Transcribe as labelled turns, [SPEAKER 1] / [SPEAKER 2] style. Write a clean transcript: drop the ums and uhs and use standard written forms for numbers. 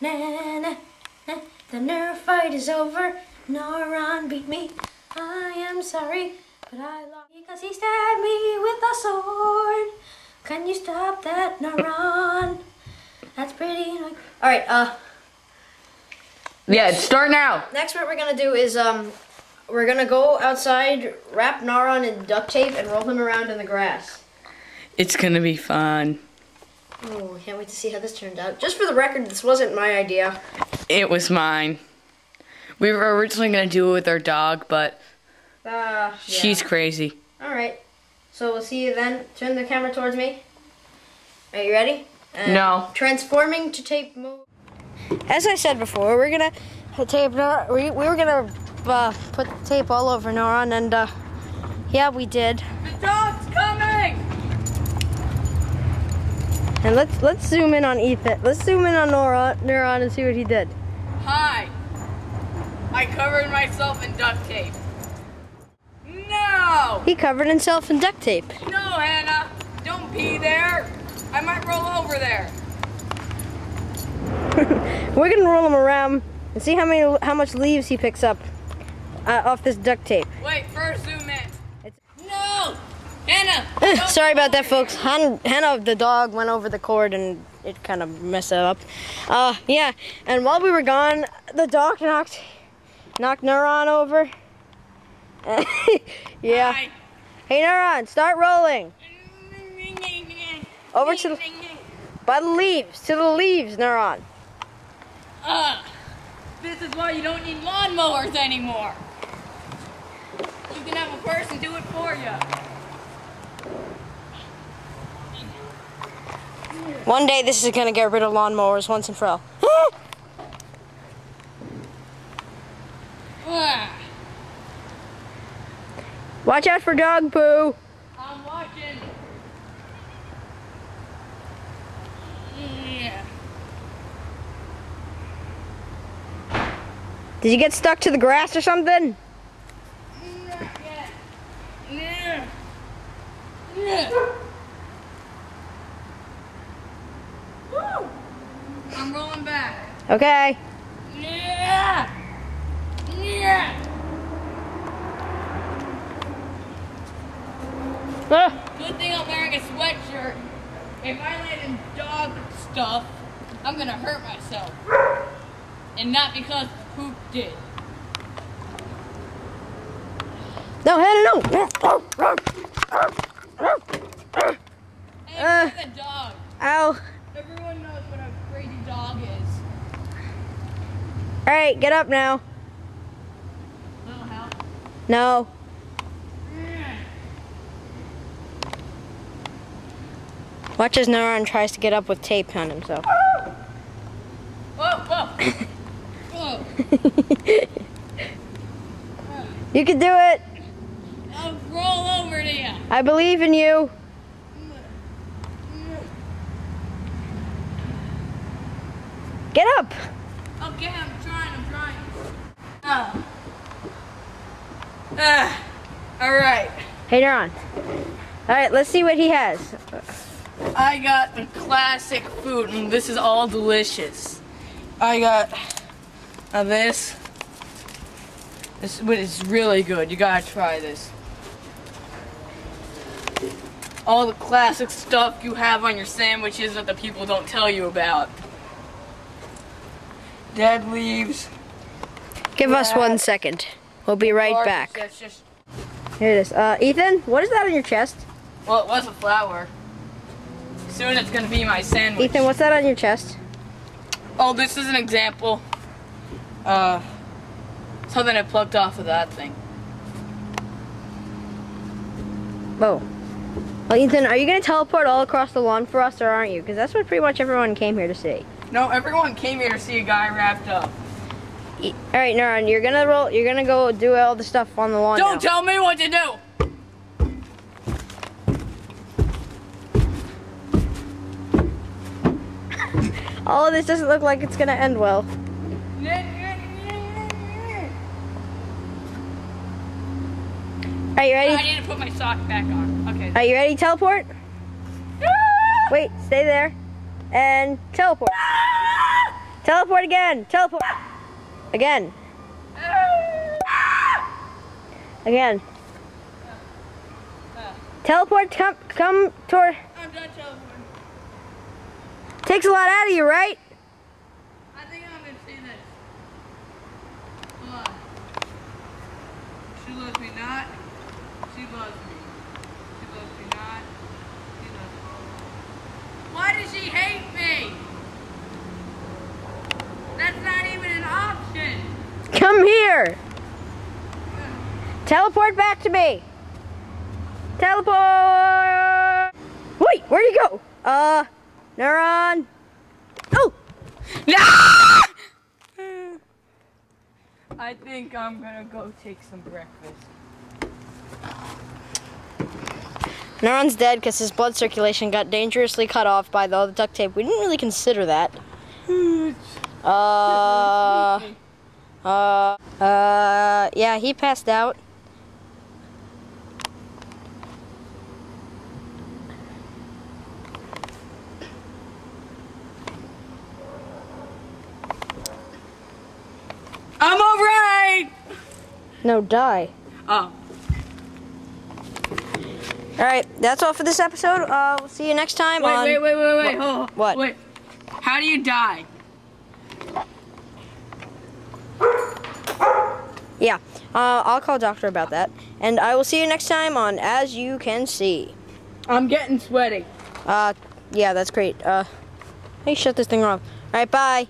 [SPEAKER 1] Na na na. The Nerf fight is over. Naran beat me. I am sorry, but I lost because he stabbed me with a sword. Can you stop that, Naran? That's pretty annoying. All right.
[SPEAKER 2] Yeah, start now.
[SPEAKER 1] Next, what we're gonna do is we're gonna go outside, wrap Naran in duct tape, and roll him around in the grass.
[SPEAKER 2] It's gonna be fun.
[SPEAKER 1] Oh, I can't wait to see how this turned out. Just for the record, this wasn't my idea.
[SPEAKER 2] It was mine. We were originally gonna do it with our dog, but
[SPEAKER 1] Yeah.
[SPEAKER 2] she's crazy.
[SPEAKER 1] All right. So we'll see you then. Turn the camera towards me. Are you ready?
[SPEAKER 2] No.
[SPEAKER 1] Transforming to tape mode. As I said before, we're gonna tape. We were gonna put tape all over Naran, and yeah, we did.
[SPEAKER 2] The dog's coming!
[SPEAKER 1] And let's zoom in on Ethan. Let's zoom in on Naran and see what he did.
[SPEAKER 2] Hi. I covered myself in duct tape. No!
[SPEAKER 1] He covered himself in duct tape.
[SPEAKER 2] No, Hannah. Don't pee there. I might roll over there.
[SPEAKER 1] We're gonna roll him around and see how much leaves he picks up off this duct tape.
[SPEAKER 2] Wait, first zoom in. No! Hannah!
[SPEAKER 1] Sorry about that, folks. Hannah, the dog, went over the cord and it kind of messed it up. Yeah, and while we were gone, the dog knocked Naran over. Yeah.
[SPEAKER 2] Hi.
[SPEAKER 1] Hey, Naran, start rolling. Over to by the leaves, to the leaves, Naran.
[SPEAKER 2] This is why you don't need lawnmowers anymore. You can have a person do it for you.
[SPEAKER 1] One day, this is gonna get rid of lawnmowers once and for all. Watch out for dog poo.
[SPEAKER 2] I'm watching. Yeah.
[SPEAKER 1] Did you get stuck to the grass or something?
[SPEAKER 2] Yeah. Yeah. Woo! I'm rolling back.
[SPEAKER 1] Okay.
[SPEAKER 2] Yeah. Yeah. Good thing I'm wearing a sweatshirt. If I land in dog stuff, I'm gonna hurt myself. And not because poop did.
[SPEAKER 1] No, Hannah, no.
[SPEAKER 2] Hey, look at the dog.
[SPEAKER 1] Ow.
[SPEAKER 2] Everyone knows what a crazy dog is.
[SPEAKER 1] All right, get up now.
[SPEAKER 2] Little help.
[SPEAKER 1] No. Watch as Naran tries to get up with tape on himself.
[SPEAKER 2] Whoa, whoa. Whoa.
[SPEAKER 1] You can do it.
[SPEAKER 2] I'll roll over to you.
[SPEAKER 1] I believe in you. Get up.
[SPEAKER 2] Okay, I'm trying. All right.
[SPEAKER 1] Hey, Naran. All right, let's see what he has.
[SPEAKER 2] I got the classic food, and this is all delicious. I got this. This is really good. You gotta try this. All the classic stuff you have on your sandwiches that the people don't tell you about. Dead leaves.
[SPEAKER 1] Give us 1 second. We'll be right back.
[SPEAKER 2] That's just,
[SPEAKER 1] Here it is. Ethan, what is that on your chest?
[SPEAKER 2] well, it was a flower. Soon it's gonna be my sandwich.
[SPEAKER 1] Ethan, what's that on your chest?
[SPEAKER 2] Oh, this is an example. Something I plucked off of that thing.
[SPEAKER 1] Oh. Well, Ethan, are you going to teleport all across the lawn for us, or aren't you? Because that's what pretty much everyone came here to see.
[SPEAKER 2] No, everyone came here to see a guy wrapped up.
[SPEAKER 1] All right, Naran, you're gonna go do all the stuff on the lawn.
[SPEAKER 2] Don't tell me what to do.
[SPEAKER 1] Oh, this doesn't look like it's gonna end well. Are you ready?
[SPEAKER 2] I need to put my sock back on. Okay.
[SPEAKER 1] Are you ready? Teleport. Wait, stay there, and teleport. Teleport again. Teleport. Again. Again. Teleport. Come toward.
[SPEAKER 2] I'm done teleporting.
[SPEAKER 1] Takes a lot out of you, right?
[SPEAKER 2] I think I'm gonna see this. Hold on. She loves me not. She loves me. She loves me not. She loves me. Why does she hate me? That's not even an option.
[SPEAKER 1] Come here. Teleport back to me. Teleport. Wait, where'd he go? Neuron. Oh.
[SPEAKER 2] I think I'm gonna go take some breakfast.
[SPEAKER 1] Neuron's dead because his blood circulation got dangerously cut off by the duct tape. We didn't really consider that. Yeah, he passed out.
[SPEAKER 2] I'm alright!
[SPEAKER 1] No, die.
[SPEAKER 2] Oh.
[SPEAKER 1] Alright, that's all for this episode. We'll see you next time on...
[SPEAKER 2] Wait. Hold on.
[SPEAKER 1] What?
[SPEAKER 2] Wait. How do you die?
[SPEAKER 1] Yeah, I'll call a doctor about that. And I will see you next time on As You Can See.
[SPEAKER 2] I'm getting sweaty.
[SPEAKER 1] Yeah, that's great. Hey, shut this thing off. Alright, bye.